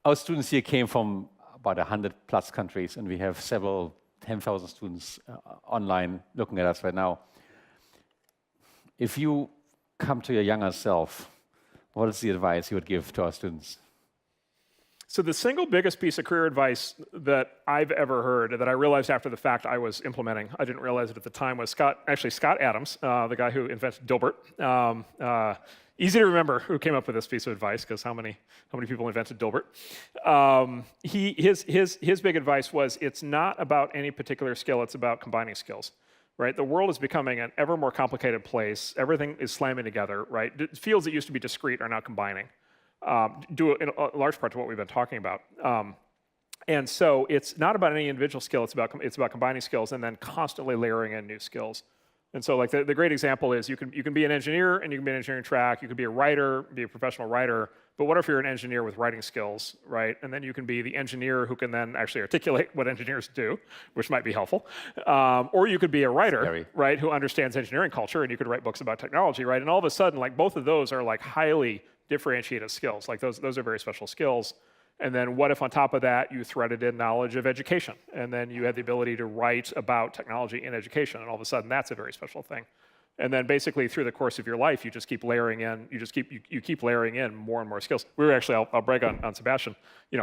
our students here came from about 100+ countries, and we have several 10,000 students online looking at us right now. If you come to your younger self, what is the advice you would give to our students? So the single biggest piece of career advice that I've ever heard, that I realized after the fact I was implementing, I didn't realize it at the time, was Scott Adams, the guy who invented Dilbert. Easy to remember who came up with this piece of advice, because how many people invented Dilbert? His big advice was, it's not about any particular skill, it's about combining skills. Right? The world is becoming an ever more complicated place. Everything is slamming together. Right? Fields that used to be discrete are now combining. Due in a large part to what we've been talking about. And so it's not about any individual skill, it's about combining skills and then constantly layering in new skills. And so like the great example is you can be an engineer and you can be an engineering track, you could be a writer, be a professional writer, but what if you're an engineer with writing skills, right? And then you can be the engineer who can then actually articulate what engineers do, which might be helpful. Or you could be a writer, right, who understands engineering culture, and you could write books about technology, right? And all of a sudden, like both of those are like highly differentiated skills. Like those are very special skills. And then what if on top of that you threaded in knowledge of education, and then you had the ability to write about technology in education, and all of a sudden that's a very special thing. And then basically through the course of your life, you just keep layering in, you keep layering in more and more skills. We were actually, I'll brag on Sebastian,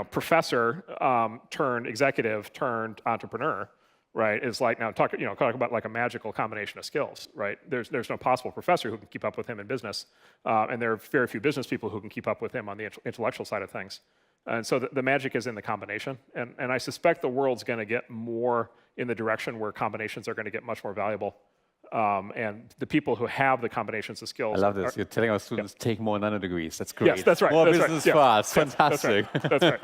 professor turned executive turned entrepreneur, right? Is like, now talk about like a magical combination of skills, right? There's no possible professor who can keep up with him in business, and there are very few business people who can keep up with him on the intellectual side of things. And so the magic is in the combination, and I suspect the world's going to get more in the direction where combinations are going to get much more valuable. And the people who have the combinations of skills. I love this. You're telling our students take more nano degrees. That's great. Yes, that's right. More that's business right. for us. Fantastic. That's right.